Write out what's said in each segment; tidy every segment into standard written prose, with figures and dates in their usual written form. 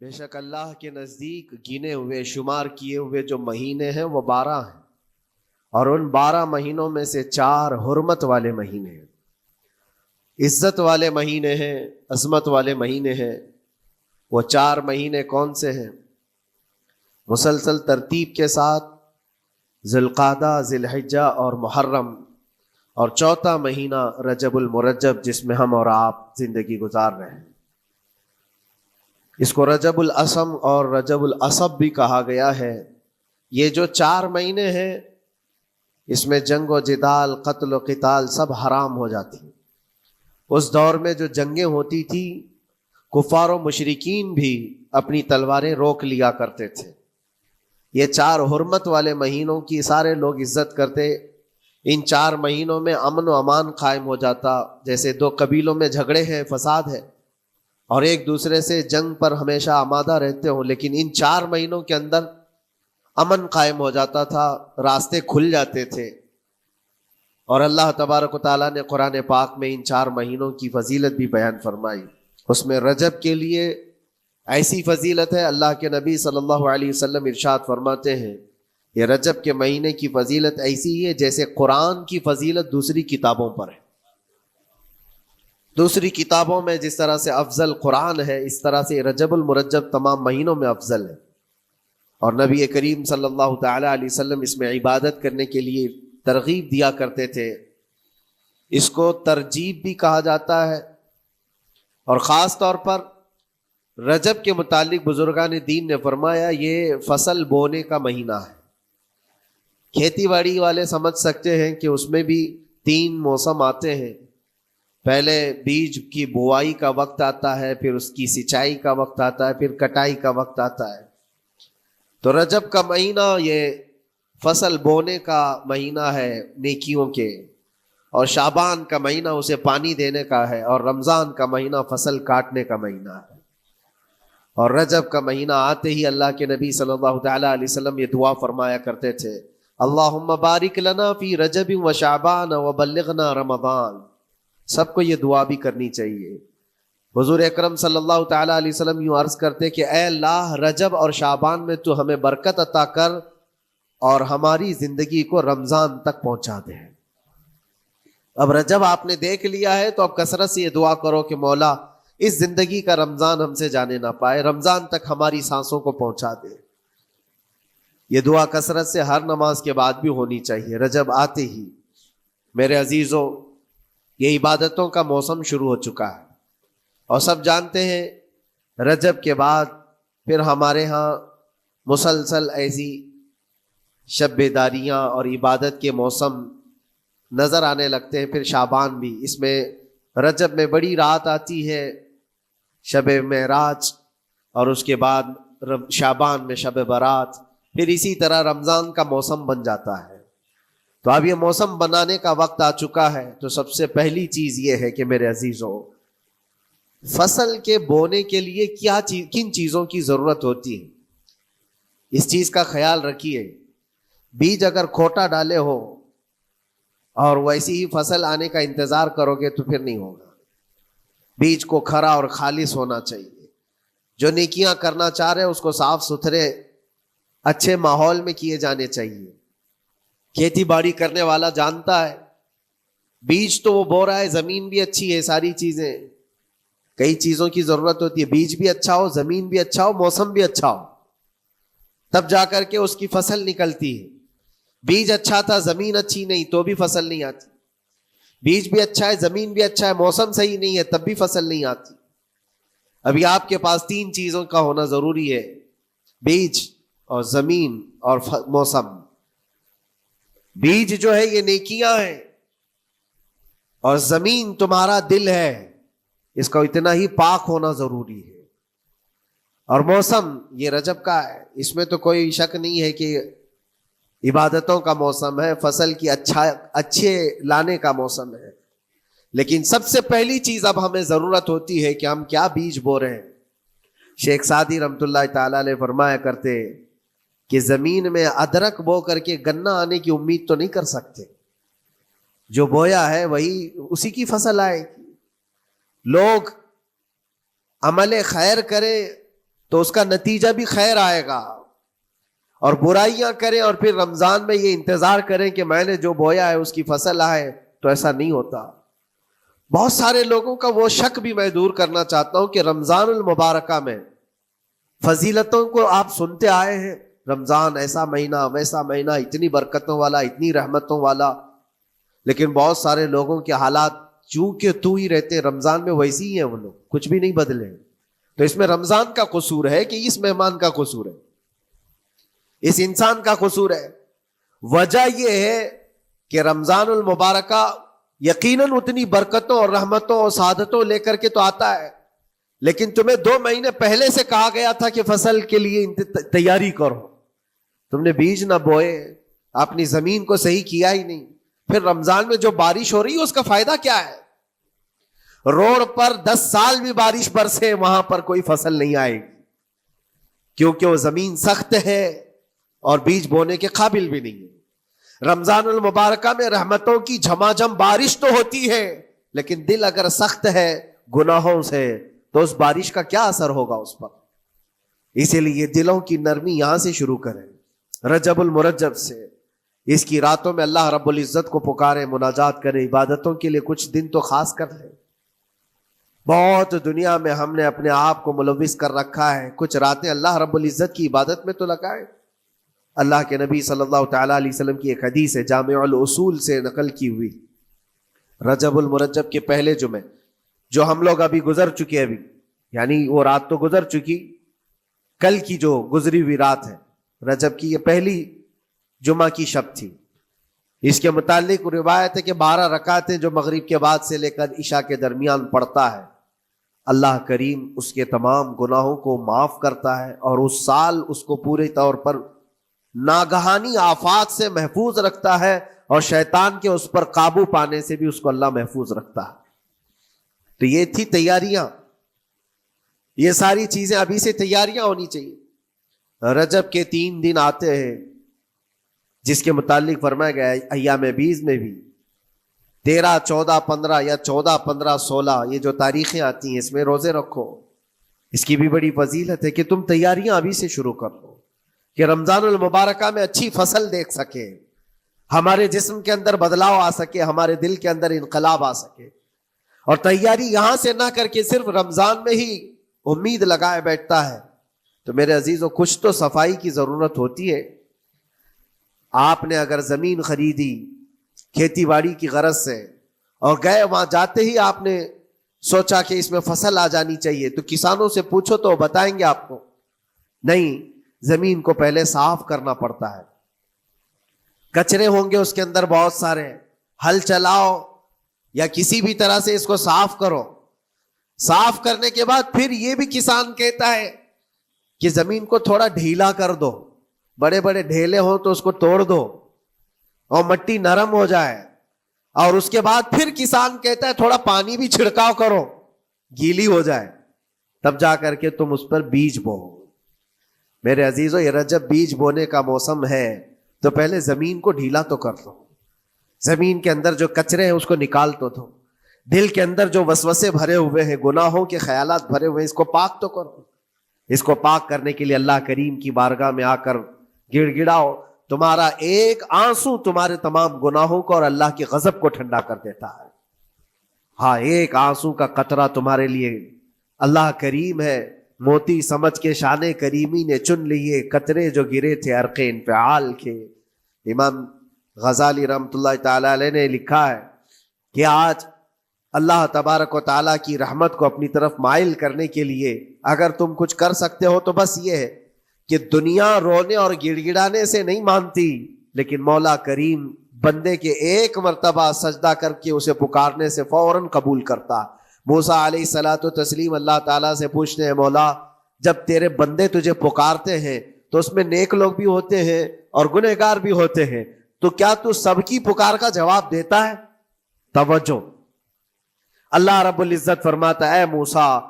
بے شک اللہ کے نزدیک گنے ہوئے شمار کیے ہوئے جو مہینے ہیں وہ 12 ہیں، اور ان 12 مہینوں میں سے 4 حرمت والے مہینے ہیں، عزت والے مہینے ہیں، عظمت والے مہینے ہیں۔ وہ 4 مہینے کون سے ہیں؟ مسلسل ترتیب کے ساتھ ذی القعدہ، ذی الحجہ اور محرم، اور چوتھا مہینہ رجب المرجب جس میں ہم اور آپ زندگی گزار رہے ہیں۔ اس کو رجب الاسم اور رجب الاسب بھی کہا گیا ہے۔ یہ جو 4 مہینے ہیں اس میں جنگ و جدال، قتل و قتال سب حرام ہو جاتی ہیں۔ اس دور میں جو جنگیں ہوتی تھی کفار و مشرکین بھی اپنی تلواریں روک لیا کرتے تھے۔ یہ 4 حرمت والے مہینوں کی سارے لوگ عزت کرتے۔ ان 4 مہینوں میں امن و امان قائم ہو جاتا، جیسے 2 قبیلوں میں جھگڑے ہیں، فساد ہے اور ایک دوسرے سے جنگ پر ہمیشہ آمادہ رہتے ہوں، لیکن ان 4 مہینوں کے اندر امن قائم ہو جاتا تھا، راستے کھل جاتے تھے۔ اور اللہ تبارک و تعالیٰ نے قرآن پاک میں ان 4 مہینوں کی فضیلت بھی بیان فرمائی۔ اس میں رجب کے لیے ایسی فضیلت ہے، اللہ کے نبی صلی اللہ علیہ وسلم ارشاد فرماتے ہیں یہ رجب کے مہینے کی فضیلت ایسی ہے جیسے قرآن کی فضیلت دوسری کتابوں پر ہے۔ دوسری کتابوں میں جس طرح سے افضل قرآن ہے، اس طرح سے رجب المرجب تمام مہینوں میں افضل ہے۔ اور نبی کریم صلی اللہ تعالی علیہ وسلم اس میں عبادت کرنے کے لیے ترغیب دیا کرتے تھے۔ اس کو ترجیب بھی کہا جاتا ہے، اور خاص طور پر رجب کے متعلق بزرگان دین نے فرمایا یہ فصل بونے کا مہینہ ہے۔ کھیتی باڑی والے سمجھ سکتے ہیں کہ اس میں بھی 3 موسم آتے ہیں۔ پہلے بیج کی بوائی کا وقت آتا ہے، پھر اس کی سچائی کا وقت آتا ہے، پھر کٹائی کا وقت آتا ہے۔ تو رجب کا مہینہ یہ فصل بونے کا مہینہ ہے نیکیوں کے، اور شعبان کا مہینہ اسے پانی دینے کا ہے، اور رمضان کا مہینہ فصل کاٹنے کا مہینہ ہے۔ اور رجب کا مہینہ آتے ہی اللہ کے نبی صلی اللہ تعالی علیہ وسلم یہ دعا فرمایا کرتے تھے، اللہم بارک لنا فی رجب و شعبان و بلغنا رمضان۔ سب کو یہ دعا بھی کرنی چاہیے۔ حضور اکرم صلی اللہ تعالی علیہ وسلم یوں عرض کرتے کہ اے اللہ، رجب اور شعبان میں تو ہمیں برکت عطا کر اور ہماری زندگی کو رمضان تک پہنچا دے۔ اب رجب آپ نے دیکھ لیا ہے تو اب کثرت سے یہ دعا کرو کہ مولا اس زندگی کا رمضان ہم سے جانے نہ پائے، رمضان تک ہماری سانسوں کو پہنچا دے۔ یہ دعا کثرت سے ہر نماز کے بعد بھی ہونی چاہیے۔ رجب آتے ہی میرے عزیزوں یہ عبادتوں کا موسم شروع ہو چکا ہے، اور سب جانتے ہیں رجب کے بعد پھر ہمارے ہاں مسلسل ایسی شب بیداریاں اور عبادت کے موسم نظر آنے لگتے ہیں۔ پھر شعبان بھی، اس میں رجب میں بڑی رات آتی ہے، شب معراج، اور اس کے بعد شعبان میں شب برات، پھر اسی طرح رمضان کا موسم بن جاتا ہے۔ تو اب یہ موسم بنانے کا وقت آ چکا ہے۔ تو سب سے پہلی چیز یہ ہے کہ میرے عزیزوں، فصل کے بونے کے لیے کن چیزوں کی ضرورت ہوتی ہے، اس چیز کا خیال رکھیے۔ بیج اگر کھوٹا ڈالے ہو اور ویسی ہی فصل آنے کا انتظار کرو گے تو پھر نہیں ہوگا۔ بیج کو کھرا اور خالص ہونا چاہیے۔ جو نیکیاں کرنا چاہ رہے اس کو صاف ستھرے اچھے ماحول میں کیے جانے چاہیے۔ کھیتی باڑی کرنے والا جانتا ہے بیج تو وہ بو رہا ہے، زمین بھی اچھی ہے، ساری چیزیں، کئی چیزوں کی ضرورت ہوتی ہے۔ بیج بھی اچھا ہو، زمین بھی اچھا ہو، موسم بھی اچھا ہو، تب جا کر کے اس کی فصل نکلتی ہے۔ بیج اچھا تھا، زمین اچھی نہیں تو بھی فصل نہیں آتی۔ بیج بھی اچھا ہے، زمین بھی اچھا ہے، موسم صحیح نہیں ہے تب بھی فصل نہیں آتی۔ ابھی آپ کے پاس 3 چیزوں کا ہونا ضروری ہے، بیج اور زمین اور موسم۔ بیج جو ہے یہ نیکیاں ہیں، اور زمین تمہارا دل ہے، اس کا اتنا ہی پاک ہونا ضروری ہے۔ اور موسم یہ رجب کا ہے، اس میں تو کوئی شک نہیں ہے کہ عبادتوں کا موسم ہے، فصل کی اچھے لانے کا موسم ہے۔ لیکن سب سے پہلی چیز اب ہمیں ضرورت ہوتی ہے کہ ہم کیا بیج بو رہے ہیں۔ شیخ سعدی رحمۃ اللہ تعالی علیہ فرمایا کرتے کہ زمین میں ادرک بو کر کے گنا آنے کی امید تو نہیں کر سکتے، جو بویا ہے وہی اسی کی فصل آئے گی۔ لوگ عمل خیر کرے تو اس کا نتیجہ بھی خیر آئے گا. اور برائیاں کریں اور پھر رمضان میں یہ انتظار کریں کہ میں نے جو بویا ہے اس کی فصل آئے، تو ایسا نہیں ہوتا. بہت سارے لوگوں کا وہ شک بھی میں دور کرنا چاہتا ہوں کہ رمضان المبارکہ میں فضیلتوں کو آپ سنتے آئے ہیں، رمضان ایسا مہینہ ویسا مہینہ، اتنی برکتوں والا، اتنی رحمتوں والا، لیکن بہت سارے لوگوں کے حالات چونکہ تو ہی رہتے رمضان میں ویسی ہی ہیں، وہ لوگ کچھ بھی نہیں بدلے. تو اس میں رمضان کا قصور ہے کہ اس مہمان کا قصور ہے، اس انسان کا قصور ہے؟ وجہ یہ ہے کہ رمضان المبارکہ یقیناً اتنی برکتوں اور رحمتوں اور سعادتوں لے کر کے تو آتا ہے، لیکن تمہیں 2 مہینے پہلے سے کہا گیا تھا کہ فصل کے لیے تیاری کرو. تم نے بیج نہ بوئے، اپنی زمین کو صحیح کیا ہی نہیں. پھر رمضان میں جو بارش ہو رہی ہے اس کا فائدہ کیا ہے؟ روڈ پر 10 سال بھی بارش برسے وہاں پر کوئی فصل نہیں آئے گی، کیونکہ وہ زمین سخت ہے اور بیج بونے کے قابل بھی نہیں ہے. رمضان المبارکہ میں رحمتوں کی جھماجھم بارش تو ہوتی ہے، لیکن دل اگر سخت ہے گناہوں سے تو اس بارش کا کیا اثر ہوگا اس پر؟ اسی لیے دلوں کی نرمی یہاں سے شروع کریں، رجب المرجب سے. اس کی راتوں میں اللہ رب العزت کو پکاریں، مناجات کریں، عبادتوں کے لیے کچھ دن تو خاص کر لیں. بہت دنیا میں ہم نے اپنے آپ کو ملوث کر رکھا ہے، کچھ راتیں اللہ رب العزت کی عبادت میں تو لگائیں. اللہ کے نبی صلی اللہ تعالیٰ علیہ وسلم کی ایک حدیث ہے، جامع الاصول سے نقل کی ہوئی، رجب المرجب کے پہلے جمعے جو ہم لوگ ابھی گزر چکے، ابھی یعنی وہ رات تو گزر چکی، کل کی جو گزری ہوئی رات ہے رجب کی، یہ پہلی جمعہ کی شب تھی. اس کے متعلق روایت ہے کہ 12 رکعتیں جو مغرب کے بعد سے لے کر عشاء کے درمیان پڑھتا ہے، اللہ کریم اس کے تمام گناہوں کو معاف کرتا ہے اور اس سال اس کو پورے طور پر ناگہانی آفات سے محفوظ رکھتا ہے، اور شیطان کے اس پر قابو پانے سے بھی اس کو اللہ محفوظ رکھتا ہے. تو یہ تھی تیاریاں، یہ ساری چیزیں ابھی سے تیاریاں ہونی چاہیے. رجب کے 3 دن آتے ہیں جس کے متعلق فرمایا گیا ہے ایام بیز میں بھی 13, 14, 15 یا 14, 15, 16 یہ جو تاریخیں آتی ہیں اس میں روزے رکھو. اس کی بھی بڑی فضیلت ہے کہ تم تیاریاں ابھی سے شروع کر دو کہ رمضان المبارکہ میں اچھی فصل دیکھ سکے، ہمارے جسم کے اندر بدلاؤ آ سکے، ہمارے دل کے اندر انقلاب آ سکے. اور تیاری یہاں سے نہ کر کے صرف رمضان میں ہی امید لگائے بیٹھتا ہے تو میرے عزیزوں کچھ تو صفائی کی ضرورت ہوتی ہے. آپ نے اگر زمین خریدی کھیتی باڑی کی غرض سے اور گئے، وہاں جاتے ہی آپ نے سوچا کہ اس میں فصل آ جانی چاہیے، تو کسانوں سے پوچھو تو بتائیں گے آپ کو نہیں، زمین کو پہلے صاف کرنا پڑتا ہے، کچرے ہوں گے اس کے اندر بہت سارے، ہل چلاؤ یا کسی بھی طرح سے اس کو صاف کرو. صاف کرنے کے بعد پھر یہ بھی کسان کہتا ہے کہ زمین کو تھوڑا ڈھیلا کر دو، بڑے بڑے ڈھیلے ہوں تو اس کو توڑ دو اور مٹی نرم ہو جائے. اور اس کے بعد پھر کسان کہتا ہے تھوڑا پانی بھی چھڑکاؤ کرو، گیلی ہو جائے، تب جا کر کے تم اس پر بیج بو. میرے عزیزو یہ رجب بیج بونے کا موسم ہے، تو پہلے زمین کو ڈھیلا تو کر دو، زمین کے اندر جو کچرے ہیں اس کو نکال تو دو، دل کے اندر جو وسوسے بھرے ہوئے ہیں، گناہوں کے خیالات بھرے ہوئے ہیں، اس کو پاک تو کرو. اس کو پاک کرنے کے لیے اللہ کریم کی بارگاہ میں آ کر گڑ گڑاؤ. تمہارا ایک آنسو تمہارے تمام گناہوں کو اور اللہ کے غضب کو ٹھنڈا کر دیتا ہے. ہاں، ایک آنسو کا قطرہ تمہارے لیے اللہ کریم ہے، موتی سمجھ کے شان کریمی نے چن لیے قطرے جو گرے تھے عرق انفعال کے. امام غزالی رحمۃ اللہ تعالی علیہ نے لکھا ہے کہ آج اللہ تبارک و تعالیٰ کی رحمت کو اپنی طرف مائل کرنے کے لیے اگر تم کچھ کر سکتے ہو تو بس یہ ہے کہ دنیا رونے اور گڑ گڑانے سے نہیں مانتی، لیکن مولا کریم بندے کے ایک مرتبہ سجدہ کر کے اسے پکارنے سے فوراً قبول کرتا. موسیٰ علیہ الصلاۃ والتسلیم اللہ تعالیٰ سے پوچھتے ہیں، مولا جب تیرے بندے تجھے پکارتے ہیں تو اس میں نیک لوگ بھی ہوتے ہیں اور گنہگار بھی ہوتے ہیں، تو کیا تو سب کی پکار کا جواب دیتا ہے؟ توجہ، اللہ رب العزت فرماتا ہے اے موسیٰ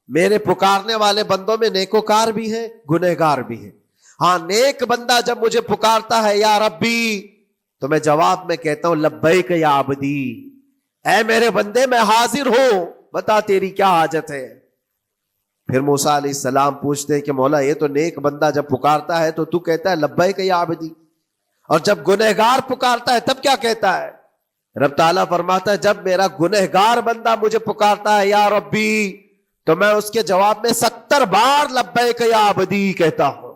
میرے پکارنے والے بندوں میں نیکوکار بھی ہیں، گنہگار بھی ہیں. ہاں، نیک بندہ جب مجھے پکارتا ہے یا ربی تو میں جواب میں کہتا ہوں لبیک یا عبدی، اے میرے بندے میں حاضر ہوں، بتا تیری کیا حاجت ہے. پھر موسیٰ علیہ السلام پوچھتے ہیں کہ مولا یہ تو نیک بندہ جب پکارتا ہے تو کہتا ہے لبیک یا عبدی، اور جب گنہگار پکارتا ہے تب کیا کہتا ہے؟ رب تعالیٰ فرماتا ہے جب میرا گنہگار بندہ مجھے پکارتا ہے یا ربی، تو میں اس کے جواب میں 70 بار لبیک یا عبدی کہتا ہوں۔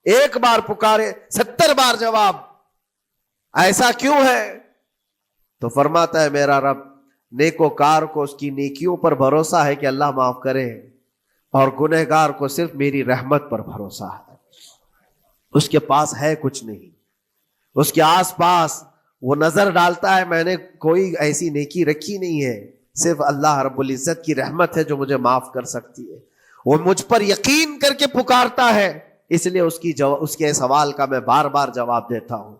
ایک بار پکارے 70 بار جواب، ایسا کیوں ہے؟ تو فرماتا ہے میرا رب نیکوکار کو اس کی نیکیوں پر بھروسہ ہے کہ اللہ معاف کرے، اور گنہگار کو صرف میری رحمت پر بھروسہ ہے۔ اس کے پاس ہے کچھ نہیں، اس کے آس پاس وہ نظر ڈالتا ہے میں نے کوئی ایسی نیکی رکھی نہیں ہے، صرف اللہ رب العزت کی رحمت ہے جو مجھے معاف کر سکتی ہے۔ وہ مجھ پر یقین کر کے پکارتا ہے، اس لیے اس کے سوال کا میں بار بار جواب دیتا ہوں۔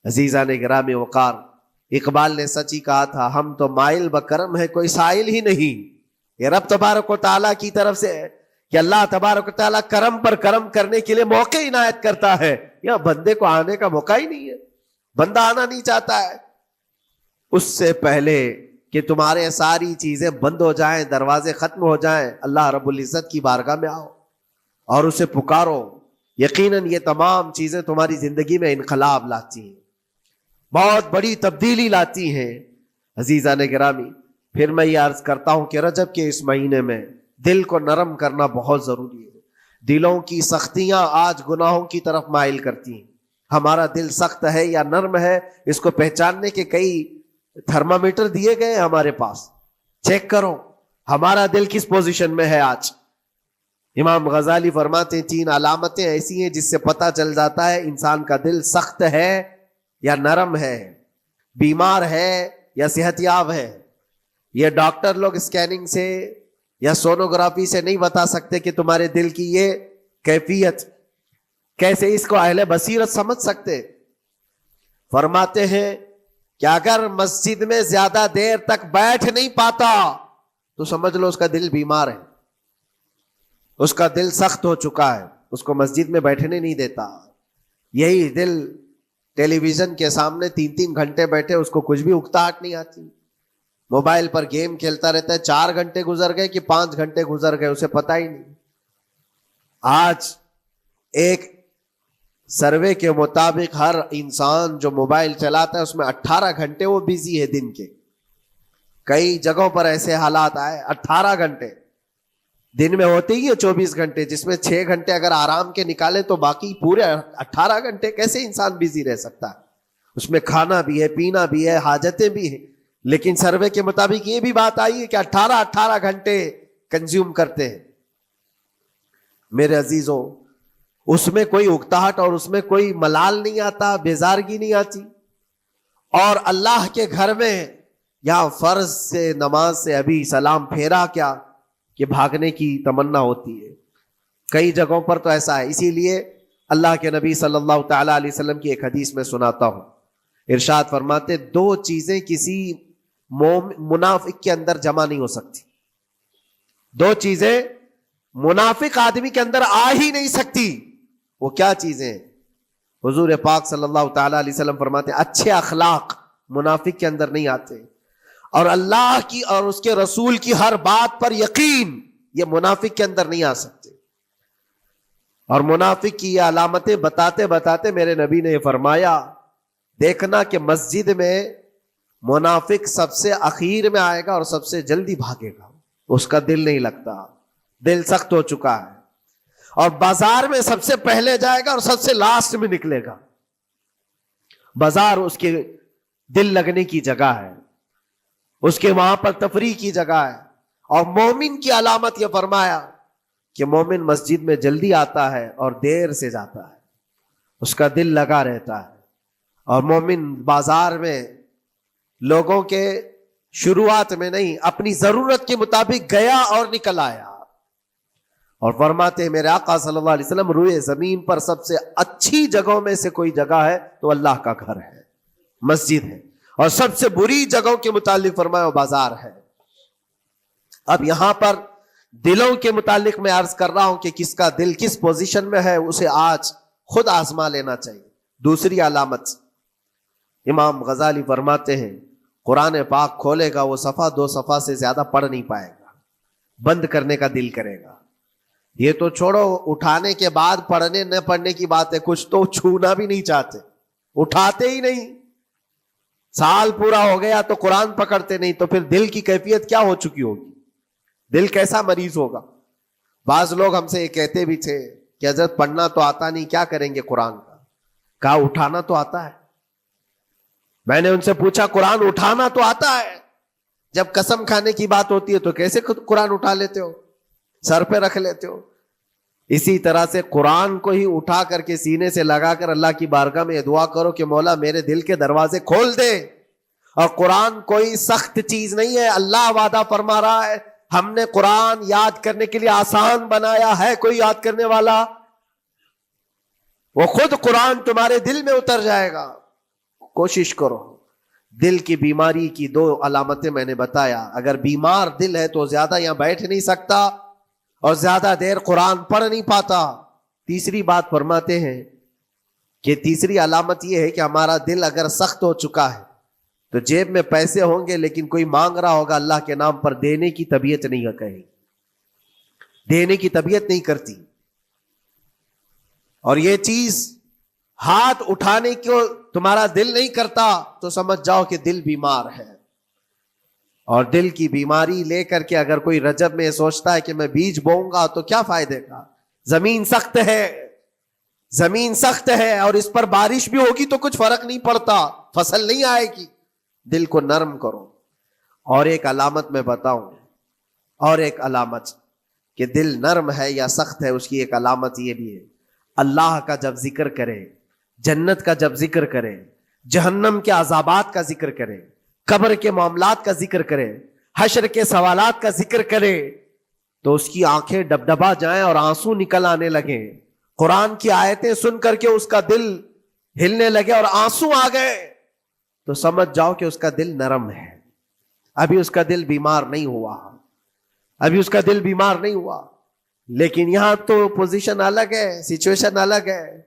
عزیزان گرامی وقار، اقبال نے سچ ہی کہا تھا، ہم تو مائل بکرم ہے کوئی سائل ہی نہیں۔ یہ رب تبارک و تعالیٰ کی طرف سے ہے کہ اللہ تبارک و تعالیٰ کرم پر کرم کرنے کے لیے موقع عنایت کرتا ہے، یا بندے کو آنے کا موقع ہی نہیں ہے، بندہ آنا نہیں چاہتا ہے۔ اس سے پہلے کہ تمہارے ساری چیزیں بند ہو جائیں، دروازے ختم ہو جائیں، اللہ رب العزت کی بارگاہ میں آؤ اور اسے پکارو، یقیناً یہ تمام چیزیں تمہاری زندگی میں انقلاب لاتی ہیں، بہت بڑی تبدیلی لاتی ہیں۔ عزیزان گرامی، پھر میں یہ عرض کرتا ہوں کہ رجب کے اس مہینے میں دل کو نرم کرنا بہت ضروری ہے۔ دلوں کی سختیاں آج گناہوں کی طرف مائل کرتی ہیں۔ ہمارا دل سخت ہے یا نرم ہے، اس کو پہچاننے کے کئی تھرمامیٹر دیے گئے ہیں ہمارے پاس، چیک کرو ہمارا دل کس پوزیشن میں ہے آج۔ امام غزالی فرماتے ہیں 3 علامتیں ایسی ہیں جس سے پتہ چل جاتا ہے انسان کا دل سخت ہے یا نرم ہے، بیمار ہے یا صحت یاب ہے۔ یہ ڈاکٹر لوگ اسکیننگ سے یا سونوگرافی سے نہیں بتا سکتے کہ تمہارے دل کی یہ کیفیت، کیسے اس کو اہل بصیرت سمجھ سکتے؟ فرماتے ہیں کہ اگر مسجد میں زیادہ دیر تک بیٹھ نہیں پاتا تو سمجھ لو اس کا دل بیمار ہے، اس کا دل سخت ہو چکا ہے، اس کو مسجد میں بیٹھنے نہیں دیتا۔ یہی دل ٹیلی ویژن کے سامنے 3 گھنٹے بیٹھے، اس کو کچھ بھی اکتاہٹ نہیں آتی، موبائل پر گیم کھیلتا رہتا ہے، 4 گھنٹے گزر گئے کہ 5 گھنٹے گزر گئے اسے پتہ ہی نہیں۔ آج ایک سروے کے مطابق ہر انسان جو موبائل چلاتا ہے اس میں 18 گھنٹے وہ بیزی ہے دن کے۔ کئی جگہوں پر ایسے حالات آئے 18 گھنٹے دن میں ہوتے ہی ہے 24 گھنٹے، جس میں 6 گھنٹے اگر آرام کے نکالے تو باقی پورے 18 گھنٹے کیسے انسان بیزی رہ سکتا ہے؟ اس میں کھانا بھی ہے، پینا بھی ہے، حاجتیں بھی ہیں، لیکن سروے کے مطابق یہ بھی بات آئی ہے کہ 18 گھنٹے کنزیوم کرتے ہیں۔ میرے عزیزوں، اس میں کوئی اکتاہٹ اور اس میں کوئی ملال نہیں آتا، بیزارگی نہیں آتی، اور اللہ کے گھر میں یا فرض سے نماز سے ابھی سلام پھیرا کیا کہ بھاگنے کی تمنا ہوتی ہے۔ کئی جگہوں پر تو ایسا ہے، اسی لیے اللہ کے نبی صلی اللہ تعالی علیہ وسلم کی ایک حدیث میں سناتا ہوں، ارشاد فرماتے 2 چیزیں کسی منافق کے اندر جمع نہیں ہو سکتی، 2 چیزیں منافق آدمی کے اندر آ ہی نہیں سکتی۔ وہ کیا چیزیں؟ حضور پاک صلی اللہ تعالی علیہ وسلم فرماتے ہیں اچھے اخلاق منافق کے اندر نہیں آتے، اور اللہ کی اور اس کے رسول کی ہر بات پر یقین، یہ منافق کے اندر نہیں آ سکتے۔ اور منافق کی یہ علامتیں بتاتے بتاتے میرے نبی نے فرمایا، دیکھنا کہ مسجد میں منافق سب سے اخیر میں آئے گا اور سب سے جلدی بھاگے گا، اس کا دل نہیں لگتا، دل سخت ہو چکا ہے، اور بازار میں سب سے پہلے جائے گا اور سب سے لاسٹ میں نکلے گا۔ بازار اس کے دل لگنے کی جگہ ہے، اس کے وہاں پر تفریح کی جگہ ہے۔ اور مومن کی علامت یہ فرمایا کہ مومن مسجد میں جلدی آتا ہے اور دیر سے جاتا ہے، اس کا دل لگا رہتا ہے۔ اور مومن بازار میں لوگوں کے شروعات میں نہیں، اپنی ضرورت کے مطابق گیا اور نکل آیا۔ اور فرماتے ہیں میرے آقا صلی اللہ علیہ وسلم، روئے زمین پر سب سے اچھی جگہوں میں سے کوئی جگہ ہے تو اللہ کا گھر ہے، مسجد ہے، اور سب سے بری جگہوں کے متعلق فرمایا وہ بازار ہے۔ اب یہاں پر دلوں کے متعلق میں عرض کر رہا ہوں کہ کس کا دل کس پوزیشن میں ہے، اسے آج خود آزما لینا چاہیے۔ دوسری علامت، امام غزالی فرماتے ہیں قرآن پاک کھولے گا وہ صفحہ 2 صفحہ سے زیادہ پڑھ نہیں پائے گا، بند کرنے کا دل کرے گا۔ یہ تو چھوڑو اٹھانے کے بعد پڑھنے نہ پڑھنے کی بات ہے، کچھ تو چھونا بھی نہیں چاہتے، اٹھاتے ہی نہیں. سال پورا ہو گیا تو قرآن پکڑتے نہیں، تو پھر دل کی کیفیت کیا ہو چکی ہوگی؟ دل کیسا مریض ہوگا؟ بعض لوگ ہم سے یہ کہتے بھی تھے کہ حضرت پڑھنا تو آتا نہیں، کیا کریں گے قرآن کا؟ کہا اٹھانا تو آتا ہے. میں نے ان سے پوچھا قرآن اٹھانا تو آتا ہے، جب قسم کھانے کی بات ہوتی ہے تو کیسے قرآن اٹھا لیتے ہو، سر پہ رکھ لیتے ہو؟ اسی طرح سے قرآن کو ہی اٹھا کر کے سینے سے لگا کر اللہ کی بارگاہ میں دعا کرو کہ مولا میرے دل کے دروازے کھول دے. اور قرآن کوئی سخت چیز نہیں ہے، اللہ وعدہ فرما رہا ہے ہم نے قرآن یاد کرنے کے لیے آسان بنایا ہے. کوئی یاد کرنے والا؟ وہ خود قرآن تمہارے دل میں اتر جائے گا. کوشش کرو. دل کی بیماری کی 2 علامتیں میں نے بتایا. اگر بیمار دل ہے تو زیادہ یہاں بیٹھ نہیں سکتا اور زیادہ دیر قرآن پڑھ نہیں پاتا. تیسری بات فرماتے ہیں کہ تیسری علامت یہ ہے کہ ہمارا دل اگر سخت ہو چکا ہے تو جیب میں پیسے ہوں گے لیکن کوئی مانگ رہا ہوگا اللہ کے نام پر، دینے کی طبیعت نہیں کہیں، دینے کی طبیعت نہیں کرتی. اور یہ چیز ہاتھ اٹھانے کو تمہارا دل نہیں کرتا تو سمجھ جاؤ کہ دل بیمار ہے. اور دل کی بیماری لے کر کے اگر کوئی رجب میں سوچتا ہے کہ میں بیج بوؤں گا تو کیا فائدے کا؟ زمین سخت ہے، زمین سخت ہے اور اس پر بارش بھی ہوگی تو کچھ فرق نہیں پڑتا، فصل نہیں آئے گی. دل کو نرم کرو. اور ایک علامت میں بتاؤں، اور ایک علامت کہ دل نرم ہے یا سخت ہے، اس کی ایک علامت یہ بھی ہے، اللہ کا جب ذکر کرے، جنت کا جب ذکر کرے، جہنم کے عذابات کا ذکر کرے، قبر کے معاملات کا ذکر کرے، حشر کے سوالات کا ذکر کرے، تو اس کی آنکھیں ڈبڈبا جائیں اور آنسو نکل آنے لگیں. قرآن کی آیتیں سن کر کے اس کا دل ہلنے لگے اور آنسو آ گئے تو سمجھ جاؤ کہ اس کا دل نرم ہے. ابھی اس کا دل بیمار نہیں ہوا، ابھی اس کا دل بیمار نہیں ہوا. لیکن یہاں تو پوزیشن الگ ہے، سچویشن الگ ہے.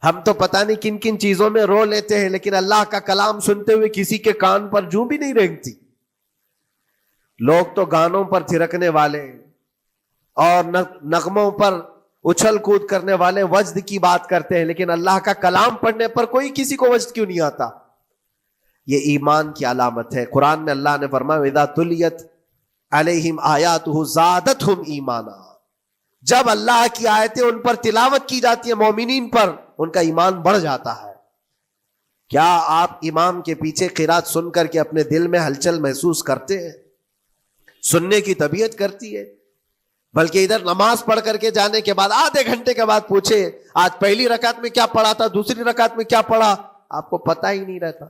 ہم تو پتہ نہیں کن کن چیزوں میں رو لیتے ہیں، لیکن اللہ کا کلام سنتے ہوئے کسی کے کان پر جوں بھی نہیں رینگتی. لوگ تو گانوں پر تھرکنے والے اور نغموں پر اچھل کود کرنے والے وجد کی بات کرتے ہیں، لیکن اللہ کا کلام پڑھنے پر کوئی کسی کو وجد کیوں نہیں آتا؟ یہ ایمان کی علامت ہے. قرآن میں اللہ نے فرمایا وَإِذَا تُلِيَتْ عَلَيْهِمْ آيَاتُهُ زَادَتْهُمْ ایمانا. جب اللہ کی آیتیں ان پر تلاوت کی جاتی ہیں، مومنین پر، ان کا ایمان بڑھ جاتا ہے. کیا آپ امام کے پیچھے قرات سن کر کے اپنے دل میں ہلچل محسوس کرتے ہیں؟ سننے کی طبیعت کرتی ہے. بلکہ ادھر نماز پڑھ کر کے جانے کے بعد آدھے گھنٹے کے بعد پوچھے آج پہلی رکعت میں کیا پڑھا تھا، دوسری رکعت میں کیا پڑھا، آپ کو پتہ ہی نہیں رہتا.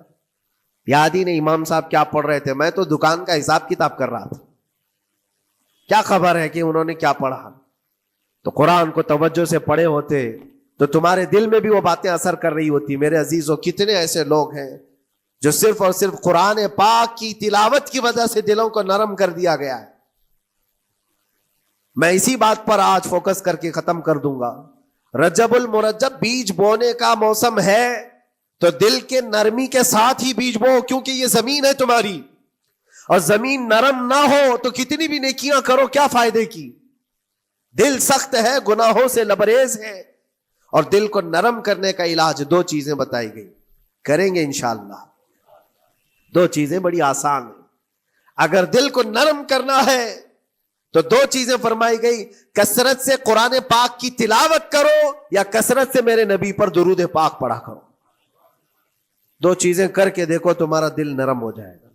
یاد ہی نہیں امام صاحب کیا پڑھ رہے تھے، میں تو دکان کا حساب کتاب کر رہا تھا، کیا خبر ہے کہ انہوں نے کیا پڑھا. تو قرآن کو توجہ سے پڑھے ہوتے تو تمہارے دل میں بھی وہ باتیں اثر کر رہی ہوتی. میرے عزیزوں، کتنے ایسے لوگ ہیں جو صرف اور صرف قرآن پاک کی تلاوت کی وجہ سے دلوں کو نرم کر دیا گیا ہے. میں اسی بات پر آج فوکس کر کے ختم کر دوں گا. رجب المرجب بیج بونے کا موسم ہے تو دل کے نرمی کے ساتھ ہی بیج بو، کیونکہ یہ زمین ہے تمہاری، اور زمین نرم نہ ہو تو کتنی بھی نیکیاں کرو کیا فائدے کی. دل سخت ہے، گناہوں سے لبریز ہے، اور دل کو نرم کرنے کا علاج 2 چیزیں بتائی گئی، کریں گے انشاءاللہ. 2 چیزیں بڑی آسان ہیں. اگر دل کو نرم کرنا ہے تو 2 چیزیں فرمائی گئی، کثرت سے قرآن پاک کی تلاوت کرو یا کثرت سے میرے نبی پر درود پاک پڑھا کرو. 2 چیزیں کر کے دیکھو، تمہارا دل نرم ہو جائے گا.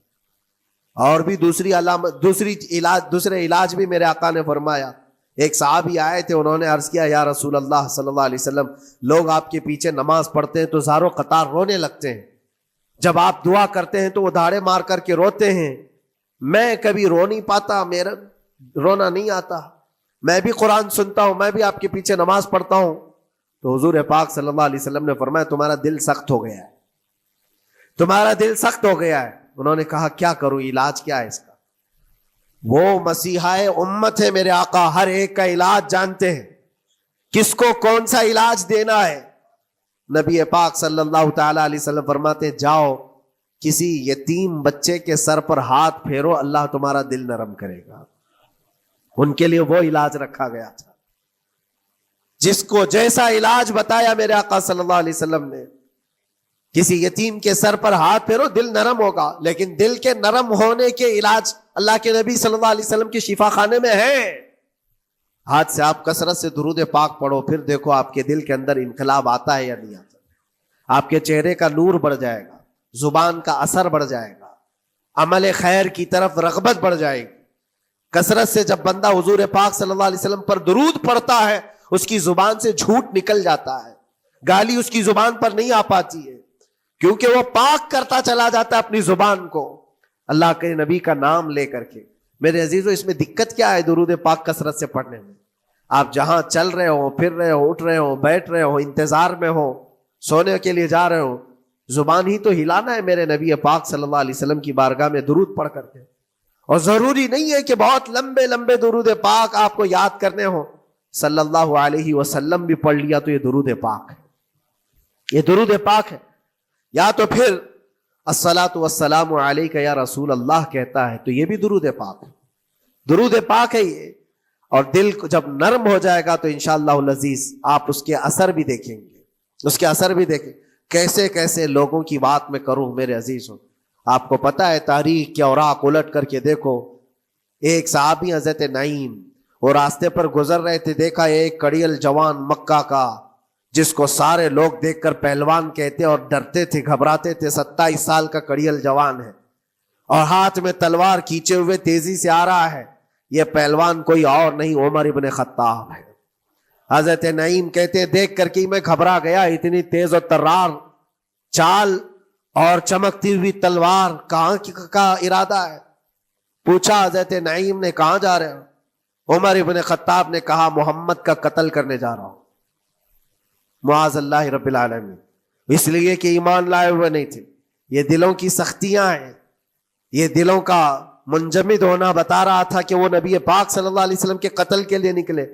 اور بھی دوسری علامت، دوسرے علاج بھی میرے آقا نے فرمایا. ایک صحابی آئے تھے، انہوں نے عرض کیا یا رسول اللہ صلی اللہ علیہ وسلم، لوگ آپ کے پیچھے نماز پڑھتے ہیں تو زاروں قطار رونے لگتے ہیں، جب آپ دعا کرتے ہیں تو وہ دھاڑے مار کر کے روتے ہیں. میں کبھی رو نہیں پاتا، میرا رونا نہیں آتا، میں بھی قرآن سنتا ہوں، میں بھی آپ کے پیچھے نماز پڑھتا ہوں. تو حضور پاک صلی اللہ علیہ وسلم نے فرمایا تمہارا دل سخت ہو گیا ہے، تمہارا دل سخت ہو گیا ہے. انہوں نے کہا کیا کروں، علاج کیا ہے اس کا؟ وہ مسیحا امت ہے میرے آقا، ہر ایک کا علاج جانتے ہیں، کس کو کون سا علاج دینا ہے. نبی پاک صلی اللہ تعالی علیہ وسلم فرماتے ہیں جاؤ کسی یتیم بچے کے سر پر ہاتھ پھیرو، اللہ تمہارا دل نرم کرے گا. ان کے لیے وہ علاج رکھا گیا تھا. جس کو جیسا علاج بتایا میرے آقا صلی اللہ علیہ وسلم نے، کسی یتیم کے سر پر ہاتھ پھیرو دل نرم ہوگا، لیکن دل کے نرم ہونے کے علاج اللہ کے نبی صلی اللہ علیہ وسلم کے شفا خانے میں ہے۔ ہاتھ سے آپ کثرت سے درود پاک پڑھو، پھر دیکھو آپ کے دل کے اندر انقلاب آتا ہے یا نہیں آتا۔ آپ کے چہرے کا نور بڑھ جائے گا، زبان کا اثر بڑھ جائے گا، عمل خیر کی طرف رغبت بڑھ جائے گی۔ کثرت سے جب بندہ حضور پاک صلی اللہ علیہ وسلم پر درود پڑھتا ہے، اس کی زبان سے جھوٹ نکل جاتا ہے، گالی اس کی زبان پر نہیں آ پاتی ہے، کیونکہ وہ پاک کرتا چلا جاتا ہے اپنی زبان کو اللہ کے نبی کا نام لے کر کے۔ میرے عزیزو، اس میں دقت کیا ہے درود پاک کثرت سے پڑھنے میں؟ آپ جہاں چل رہے ہو، پھر رہے ہو، اٹھ رہے ہو، بیٹھ رہے ہو، انتظار میں ہو، سونے کے لیے جا رہے ہو، زبان ہی تو ہلانا ہے میرے نبی پاک صلی اللہ علیہ وسلم کی بارگاہ میں درود پڑھ کر کے۔ اور ضروری نہیں ہے کہ بہت لمبے لمبے درود پاک آپ کو یاد کرنے ہو، صلی اللہ علیہ وسلم بھی پڑھ لیا تو یہ درود پاک ہے، یہ درود پاک ہے۔ یا تو پھر الصلاۃ والسلام علیک یا رسول اللہ کہتا ہے تو یہ بھی درود پاک ہے، درود پاک ہے یہ۔ اور دل جب نرم ہو جائے گا تو انشاءاللہ العزیز آپ اس کے اثر بھی دیکھیں گے، اس کے اثر بھی دیکھیں۔ کیسے کیسے لوگوں کی بات میں کروں میرے عزیزوں، آپ کو پتا ہے تاریخ کے اوراق الٹ کر کے دیکھو۔ ایک صحابی حضرت نعیم وہ راستے پر گزر رہے تھے، دیکھا ایک کڑیل جوان مکہ کا جس کو سارے لوگ دیکھ کر پہلوان کہتے اور ڈرتے تھے، گھبراتے تھے۔ 27 سال کا کڑیل جوان ہے اور ہاتھ میں تلوار کھینچے ہوئے تیزی سے آ رہا ہے۔ یہ پہلوان کوئی اور نہیں عمر ابن خطاب ہے۔ حضرت نعیم کہتے دیکھ کر کے میں گھبرا گیا، اتنی تیز اور ترار چال اور چمکتی ہوئی تلوار، کہاں کا ارادہ ہے؟ پوچھا حضرت نعیم نے کہاں جا رہے ہو؟ عمر ابن خطاب نے کہا محمد کا قتل کرنے جا رہا ہوں، معاذ اللہ رب العالمین، اس لیے کہ ایمان لائے ہوئے نہیں تھے۔ یہ دلوں کی سختیاں ہیں، یہ دلوں کا منجمد ہونا بتا رہا تھا کہ وہ نبی پاک صلی اللہ علیہ وسلم کے قتل کے لیے نکلے۔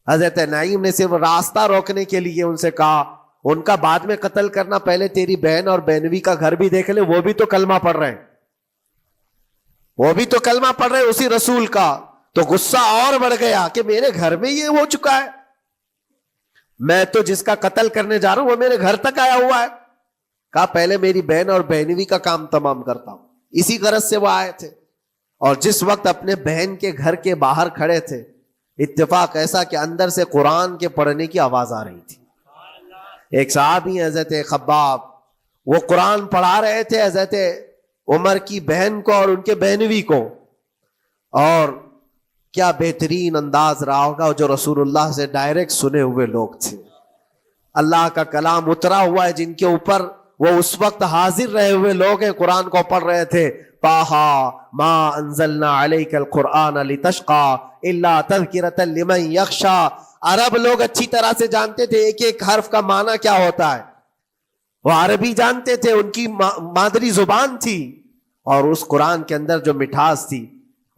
حضرت نعیم نے صرف راستہ روکنے کے لیے ان سے کہا ان کا بعد میں قتل کرنا، پہلے تیری بہن اور بہنوی کا گھر بھی دیکھ لے، وہ بھی تو کلمہ پڑھ رہے ہیں، وہ بھی تو کلمہ پڑھ رہے ہیں اسی رسول کا۔ تو غصہ اور بڑھ گیا کہ میرے گھر میں یہ ہو چکا ہے، میں تو جس کا قتل کرنے جا رہا ہوں وہ میرے گھر تک آیا ہوا ہے۔ کہا پہلے میری بہن اور بہنوی کا کام تمام کرتا ہوں۔ اسی غرض سے وہ آئے تھے، اور جس وقت اپنے بہن کے گھر کے باہر کھڑے تھے، اتفاق ایسا کہ اندر سے قرآن کے پڑھنے کی آواز آ رہی تھی۔ ایک صحابی حضرت خباب، وہ قرآن پڑھا رہے تھے حضرت عمر کی بہن کو اور ان کے بہنوی کو، اور کیا بہترین انداز رہا ہوگا جو رسول اللہ سے ڈائریکٹ سنے ہوئے لوگ تھے۔ اللہ کا کلام اترا ہوا ہے جن کے اوپر، وہ اس وقت حاضر رہے ہوئے لوگ ہیں، قرآن کو پڑھ رہے تھے۔ طٰہٰ ما انزلنا علیک القرآن لتشقی الا تذکرۃ لمن یخشی۔ عرب لوگ اچھی طرح سے جانتے تھے ایک ایک حرف کا معنی کیا ہوتا ہے، وہ عربی جانتے تھے، ان کی مادری زبان تھی، اور اس قرآن کے اندر جو مٹھاس تھی۔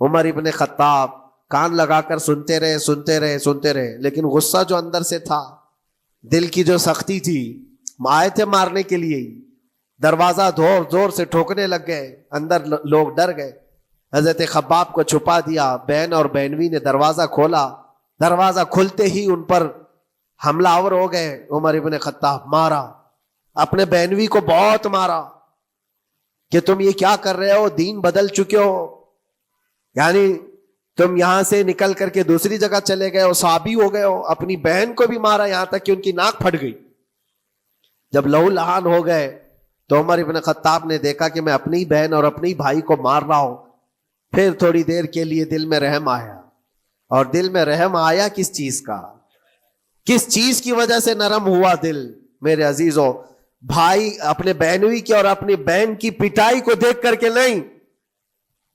عمر ابن خطاب کان لگا کر سنتے رہے سنتے رہے سنتے رہے، لیکن غصہ جو اندر سے تھا، دل کی جو سختی تھی، آئے تھے مارنے کے لیے، دروازہ زور زور سے ٹھوکنے لگ گئے، اندر لوگ ڈر گئے۔ حضرت خباب کو چھپا دیا، بہن اور بہنوی نے دروازہ کھولا، دروازہ کھلتے ہی ان پر حملہ آور ہو گئے۔ عمر ابن خطاب مارا، اپنے بہنوی کو بہت مارا کہ تم یہ کیا کر رہے ہو، دین بدل چکے ہو، یعنی تم یہاں سے نکل کر کے دوسری جگہ چلے گئے ہو، صحابی ہو گئے ہو۔ اپنی بہن کو بھی مارا، یہاں تک کہ ان کی ناک پھٹ گئی۔ جب لہو لہان ہو گئے تو عمر ابن خطاب نے دیکھا کہ میں اپنی بہن اور اپنی بھائی کو مار رہا ہوں۔ پھر تھوڑی دیر کے لیے دل میں رحم آیا، اور دل میں رحم آیا کس چیز کا، کس چیز کی وجہ سے نرم ہوا دل میرے عزیزوں؟ بھائی اپنے بہنوی کی اور اپنی بہن کی پٹائی کو دیکھ کر کے نہیں،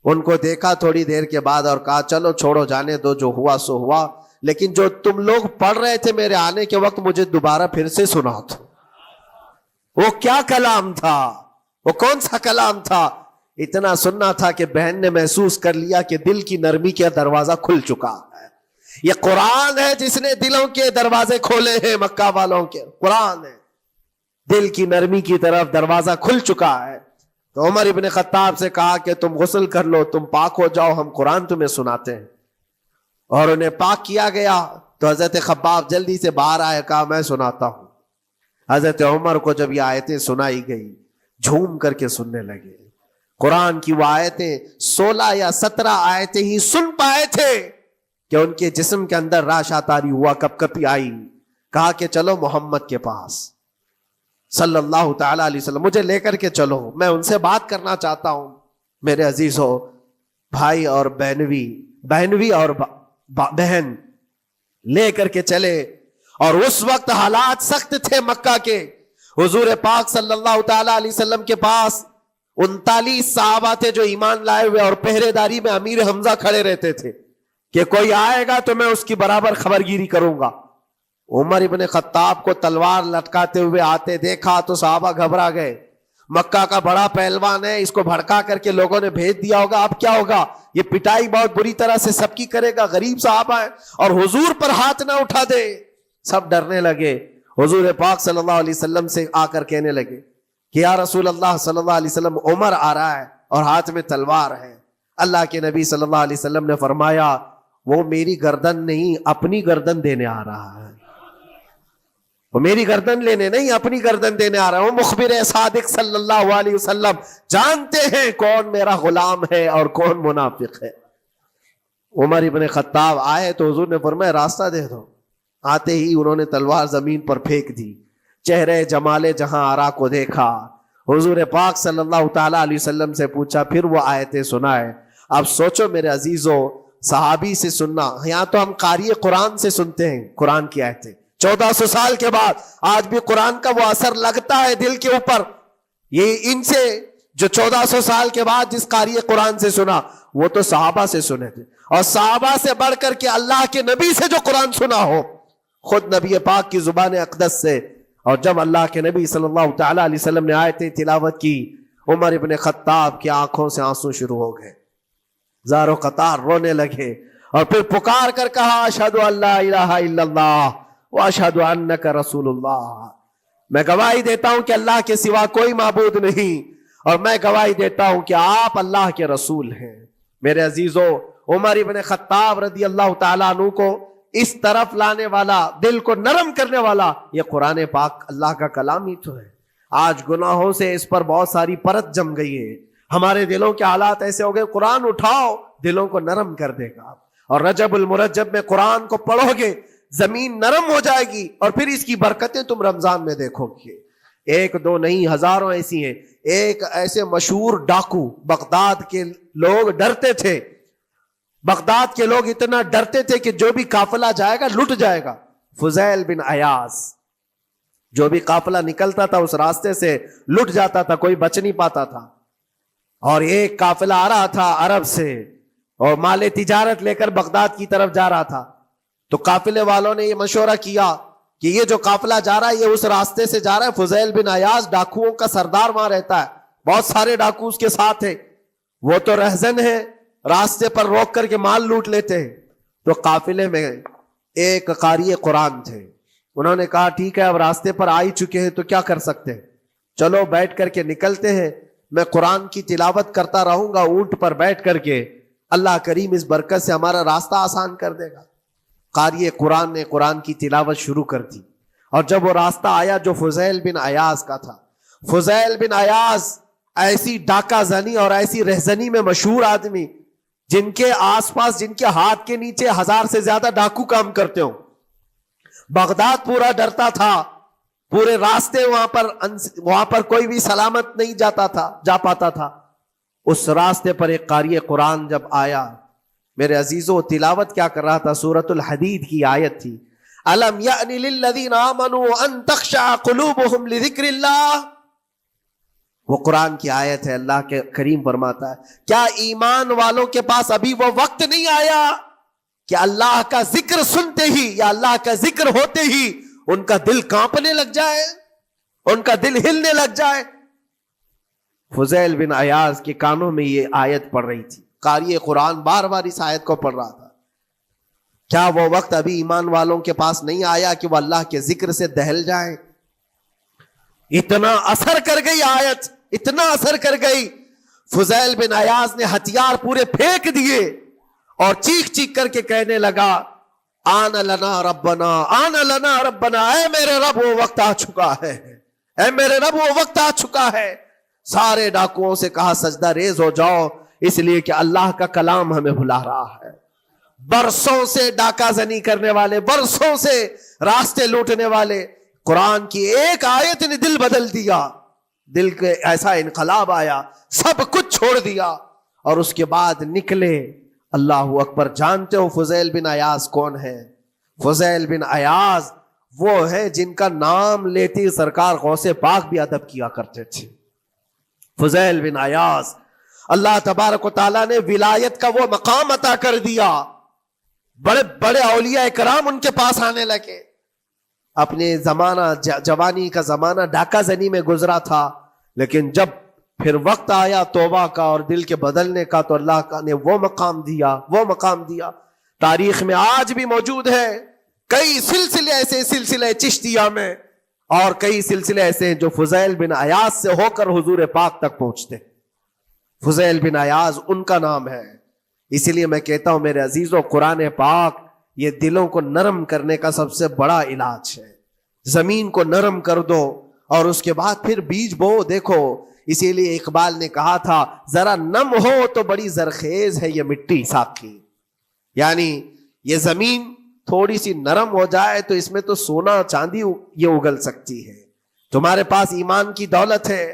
ان کو دیکھا تھوڑی دیر کے بعد اور کہا چلو چھوڑو، جانے دو، جو ہوا سو ہوا، لیکن جو تم لوگ پڑھ رہے تھے میرے آنے کے وقت مجھے دوبارہ پھر سے سنا دو۔ وہ کیا کلام تھا، وہ کون سا کلام تھا؟ اتنا سننا تھا کہ بہن نے محسوس کر لیا کہ دل کی نرمی کا دروازہ کھل چکا ہے۔ یہ قرآن ہے جس نے دلوں کے دروازے کھولے ہیں، مکہ والوں کے قرآن ہے، دل کی نرمی کی طرف دروازہ کھل چکا ہے۔ تو عمر ابن خطاب سے کہا کہ تم غسل کر لو، تم پاک ہو جاؤ، ہم قرآن تمہیں سناتے ہیں۔ اور انہیں پاک کیا گیا، تو حضرت خباب جلدی سے باہر آئے، کہا میں سناتا ہوں۔ حضرت عمر کو جب یہ آیتیں سنائی گئی جھوم کر کے سننے لگے۔ قرآن کی وہ آیتیں 16 یا 17 آیتیں ہی سن پائے تھے کہ ان کے جسم کے اندر راشا تاری ہوا، کپ کپی آئی۔ کہا کہ چلو محمد کے پاس صلی اللہ تعالی علیہ وسلم، مجھے لے کر کے چلو، میں ان سے بات کرنا چاہتا ہوں۔ میرے عزیزو، بھائی اور بہنوی اور بہن لے کر کے چلے، اور اس وقت حالات سخت تھے مکہ کے۔ حضور پاک صلی اللہ تعالی علیہ وسلم کے پاس 39 صحابہ تھے جو ایمان لائے ہوئے، اور پہرے داری میں امیر حمزہ کھڑے رہتے تھے کہ کوئی آئے گا تو میں اس کی برابر خبرگیری کروں گا۔ عمر ابن خطاب کو تلوار لٹکاتے ہوئے آتے دیکھا تو صحابہ گھبرا گئے۔ مکہ کا بڑا پہلوان ہے، اس کو بھڑکا کر کے لوگوں نے بھیج دیا ہوگا، اب کیا ہوگا؟ یہ پٹائی بہت بری طرح سے سب کی کرے گا، غریب صحابہ ہے، اور حضور پر ہاتھ نہ اٹھا دے۔ سب ڈرنے لگے۔ حضور پاک صلی اللہ علیہ وسلم سے آ کر کہنے لگے کہ یا رسول اللہ صلی اللہ علیہ وسلم، عمر آ رہا ہے اور ہاتھ میں تلوار ہے۔ اللہ کے نبی صلی اللہ علیہ وسلم نے فرمایا وہ میری گردن نہیں، اپنی گردن دینے آ رہا ہے۔ وہ میری گردن لینے نہیں، اپنی گردن دینے آ رہا ہے۔ وہ مخبر صادق صلی اللہ علیہ وسلم جانتے ہیں کون میرا غلام ہے اور کون منافق ہے۔ عمر ابن خطاب آئے تو حضور نے فرمایا راستہ دے دو۔ آتے ہی انہوں نے تلوار زمین پر پھینک دی۔ چہرے جمال جہاں آرا کو دیکھا۔ حضور پاک صلی اللہ تعالی علیہ وسلم سے پوچھا، پھر وہ آیتیں سنائے۔ اب سوچو میرے عزیزو، صحابی سے سننا، یہاں تو ہم قاری قرآن سے سنتے ہیں قرآن کی آیتیں، 1400 سال کے بعد آج بھی قرآن کا وہ اثر لگتا ہے دل کے اوپر۔ یہ ان سے جو 1400 سال کے بعد جس قاری قرآن سے سنا، وہ تو صحابہ سے سنے تھے، اور صحابہ سے بڑھ کر کے اللہ کے نبی سے جو قرآن سنا ہو، خود نبی پاک کی زبان اقدس سے۔ اور جب اللہ کے نبی صلی اللہ تعالی علیہ وسلم نے آیتیں تلاوت کی، عمر ابن خطاب کی آنکھوں سے آنسو شروع ہو گئے، زارو قطار رونے لگے، اور پھر پکار کر کہا اشہد ان لا الہ الا اللہ واشہد انک رسول اللہ، میں گواہی دیتا ہوں کہ اللہ کے سوا کوئی معبود نہیں، اور میں گواہی دیتا ہوں کہ آپ اللہ کے رسول ہیں۔ میرے عزیزو، عمر ابن خطاب رضی اللہ تعالیٰ عنہ کو اس طرف لانے والا، دل کو نرم کرنے والا، یہ قرآن پاک اللہ کا کلام ہی تو ہے۔ آج گناہوں سے اس پر بہت ساری پرت جم گئی ہے، ہمارے دلوں کے حالات ایسے ہو گئے، قرآن اٹھاؤ دلوں کو نرم کر دے گا، اور رجب المرجب میں قرآن کو پڑھو گے زمین نرم ہو جائے گی، اور پھر اس کی برکتیں تم رمضان میں دیکھو گے۔ ایک دو نہیں، ہزاروں ایسی ہیں۔ ایک ایسے مشہور ڈاکو، بغداد کے لوگ ڈرتے تھے، بغداد کے لوگ اتنا ڈرتے تھے کہ جو بھی قافلہ جائے گا لٹ جائے گا۔ فضیل بن عیاض، جو بھی قافلہ نکلتا تھا اس راستے سے لٹ جاتا تھا، کوئی بچ نہیں پاتا تھا۔ اور ایک قافلہ آ رہا تھا عرب سے، اور مال تجارت لے کر بغداد کی طرف جا رہا تھا، تو قافلے والوں نے یہ مشورہ کیا کہ یہ جو قافلہ جا رہا ہے یہ اس راستے سے جا رہا ہے، فضیل بن عیاض ڈاکوؤں کا سردار وہاں رہتا ہے، بہت سارے ڈاکو اس کے ساتھ ہیں، وہ تو رہزن ہے، راستے پر روک کر کے مال لوٹ لیتے ہیں۔ تو قافلے میں ایک قاری قرآن تھے، انہوں نے کہا ٹھیک ہے اب راستے پر آ ہی چکے ہیں تو کیا کر سکتے ہیں، چلو بیٹھ کر کے نکلتے ہیں، میں قرآن کی تلاوت کرتا رہوں گا اونٹ پر بیٹھ کر کے، اللہ کریم اس برکت سے ہمارا راستہ آسان کر دے گا۔ قاری قرآن نے قرآن کی تلاوت شروع کر دی، اور جب وہ راستہ آیا جو فضیل بن عیاض کا تھا، فضیل بن عیاض ایسی ڈاکہ زنی اور ایسی رہزنی میں مشہور آدمی، جن کے آس پاس، جن کے ہاتھ کے نیچے 1000 سے زیادہ ڈاکو کام کرتے ہوں، بغداد پورا ڈرتا تھا، پورے راستے وہاں پر کوئی بھی سلامت نہیں جا پاتا تھا۔ اس راستے پر ایک قاری قرآن جب آیا، میرے عزیزو تلاوت کیا کر رہا تھا؟ سورۃ الحدید کی آیت تھی، الم یأن للذین آمنوا ان تخشع قلوبهم لذکر اللہ، وہ قرآن کی آیت ہے۔ اللہ کے کریم فرماتا ہے کیا ایمان والوں کے پاس ابھی وہ وقت نہیں آیا کہ اللہ کا ذکر سنتے ہی یا اللہ کا ذکر ہوتے ہی ان کا دل کانپنے لگ جائے، ان کا دل ہلنے لگ جائے؟ فضیل بن عیاض کے کانوں میں یہ آیت پڑھ رہی تھی، قاری قرآن بار بار اس آیت کو پڑھ رہا تھا۔ کیا وہ وقت ابھی ایمان والوں کے پاس نہیں آیا کہ وہ اللہ کے ذکر سے دہل جائیں؟ اتنا اثر کر گئی آیت، اتنا اثر کر گئی، فضیل بن عیاض نے ہتھیار پورے پھینک دیے اور چیخ چیخ کر کے کہنے لگا آنا لنا ربنا آنا لنا ربنا، اے میرے رب وہ وقت آ چکا ہے، اے میرے رب وہ وقت آ چکا ہے۔ سارے ڈاکوؤں سے کہا سجدہ ریز ہو جاؤ، اس لیے کہ اللہ کا کلام ہمیں بلا رہا ہے۔ برسوں سے ڈاکہ زنی کرنے والے، برسوں سے راستے لوٹنے والے، قرآن کی ایک آیت نے دل بدل دیا، دل کے ایسا انقلاب آیا، سب کچھ چھوڑ دیا اور اس کے بعد نکلے۔ اللہ اکبر۔ جانتے ہو فضیل بن عیاض کون ہے؟ فضیل بن عیاض وہ ہے جن کا نام لیتی سرکار غوث پاک بھی ادب کیا کرتے تھے۔ فضیل بن عیاض، اللہ تبارک و تعالیٰ نے ولایت کا وہ مقام عطا کر دیا، بڑے بڑے اولیاء کرام ان کے پاس آنے لگے۔ اپنے زمانہ جوانی کا زمانہ ڈاکہ زنی میں گزرا تھا، لیکن جب پھر وقت آیا توبہ کا اور دل کے بدلنے کا تو اللہ نے وہ مقام دیا۔ تاریخ میں آج بھی موجود ہے کئی سلسلے ایسے، سلسلے چشتیہ میں، اور کئی سلسلے ایسے ہیں جو فضیل بن عیاض سے ہو کر حضور پاک تک پہنچتے۔ فضیل بن عیاض ان کا نام ہے۔ اسی لیے میں کہتا ہوں میرے عزیزوں، قرآن پاک یہ دلوں کو نرم کرنے کا سب سے بڑا علاج ہے۔ زمین کو نرم کر دو اور اس کے بعد پھر بیج بو۔ دیکھو اسی لیے اقبال نے کہا تھا ذرا نم ہو تو بڑی زرخیز ہے یہ مٹی ساقی، یعنی یہ زمین تھوڑی سی نرم ہو جائے تو اس میں تو سونا چاندی یہ اگل سکتی ہے۔ تمہارے پاس ایمان کی دولت ہے،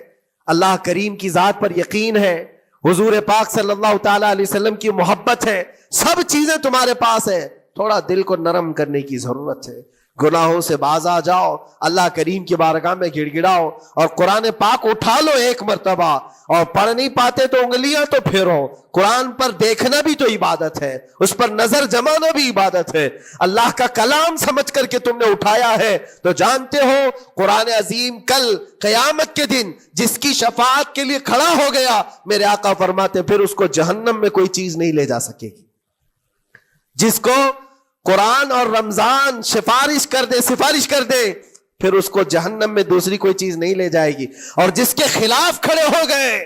اللہ کریم کی ذات پر یقین ہے، حضور پاک صلی اللہ تعالی علیہ وسلم کی محبت ہے، سب چیزیں تمہارے پاس ہے، تھوڑا دل کو نرم کرنے کی ضرورت ہے۔ گناہوں سے باز آ جاؤ، اللہ کریم کی بارگاہ میں گڑ گڑاؤ اور قرآن پاک اٹھا لو ایک مرتبہ، اور پڑھ نہیں پاتے تو انگلیاں تو پھیرو۔ قرآن پر دیکھنا بھی تو عبادت ہے، اس پر نظر جمانا بھی عبادت ہے۔ اللہ کا کلام سمجھ کر کے تم نے اٹھایا ہے تو جانتے ہو قرآن عظیم کل قیامت کے دن جس کی شفاعت کے لیے کھڑا ہو گیا، میرے آقا فرماتے پھر اس کو جہنم میں کوئی چیز نہیں لے جا سکے گی۔ جس کو قرآن اور رمضان سفارش کر دے پھر اس کو جہنم میں دوسری کوئی چیز نہیں لے جائے گی، اور جس کے خلاف کھڑے ہو گئے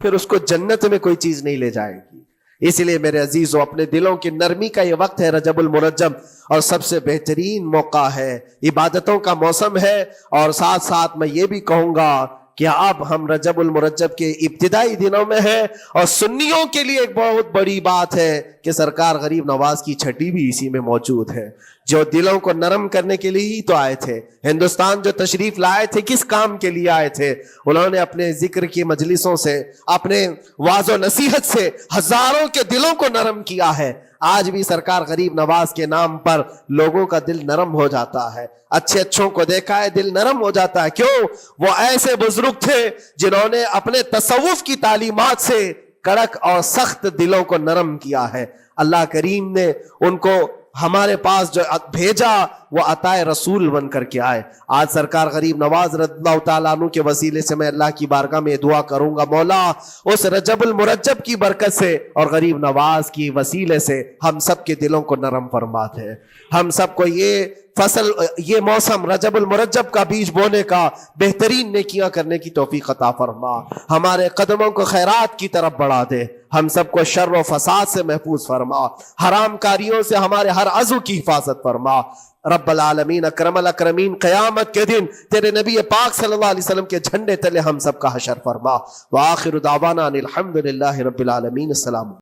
پھر اس کو جنت میں کوئی چیز نہیں لے جائے گی۔ اس لیے میرے عزیزو، اپنے دلوں کی نرمی کا یہ وقت ہے رجب المرجب، اور سب سے بہترین موقع ہے، عبادتوں کا موسم ہے۔ اور ساتھ ساتھ میں یہ بھی کہوں گا کہ اب ہم رجب المرجب کے ابتدائی دنوں میں ہیں، اور سنیوں کے لیے ایک بہت بڑی بات ہے کہ سرکار غریب نواز کی چھٹی بھی اسی میں موجود ہے، جو دلوں کو نرم کرنے کے لیے ہی تو آئے تھے۔ ہندوستان جو تشریف لائے تھے کس کام کے لیے آئے تھے؟ انہوں نے اپنے ذکر کی مجلسوں سے، اپنے واعظ و نصیحت سے ہزاروں کے دلوں کو نرم کیا ہے۔ آج بھی سرکار غریب نواز کے نام پر لوگوں کا دل نرم ہو جاتا ہے، اچھے اچھوں کو دیکھا ہے دل نرم ہو جاتا ہے۔ کیوں؟ وہ ایسے بزرگ تھے جنہوں نے اپنے تصوف کی تعلیمات سے کڑک اور سخت دلوں کو نرم کیا ہے۔ اللہ کریم نے ان کو ہمارے پاس جو بھیجا وہ عطائے رسول بن کر کے آئے۔ آج سرکار غریب نواز رضی اللہ تعالیٰ عنہ کے وسیلے سے میں اللہ کی بارگاہ میں دعا کروں گا، مولا اس رجب المرجب کی برکت سے اور غریب نواز کی وسیلے سے ہم سب کے دلوں کو نرم فرما دے، ہم سب کو یہ فصل، یہ موسم رجب المرجب کا بیج بونے کا، بہترین نیکیاں کرنے کی توفیق عطا فرما، ہمارے قدموں کو خیرات کی طرف بڑھا دے، ہم سب کو شر و فساد سے محفوظ فرما، حرام کاریوں سے ہمارے ہر عضو کی حفاظت فرما۔ رب العالمین اکرم الاکرمین، قیامت کے دن تیرے نبی پاک صلی اللہ علیہ وسلم کے جھنڈے تلے ہم سب کا حشر فرما۔ وآخر دعوانا ان الحمد للہ رب العالمین۔ السلام۔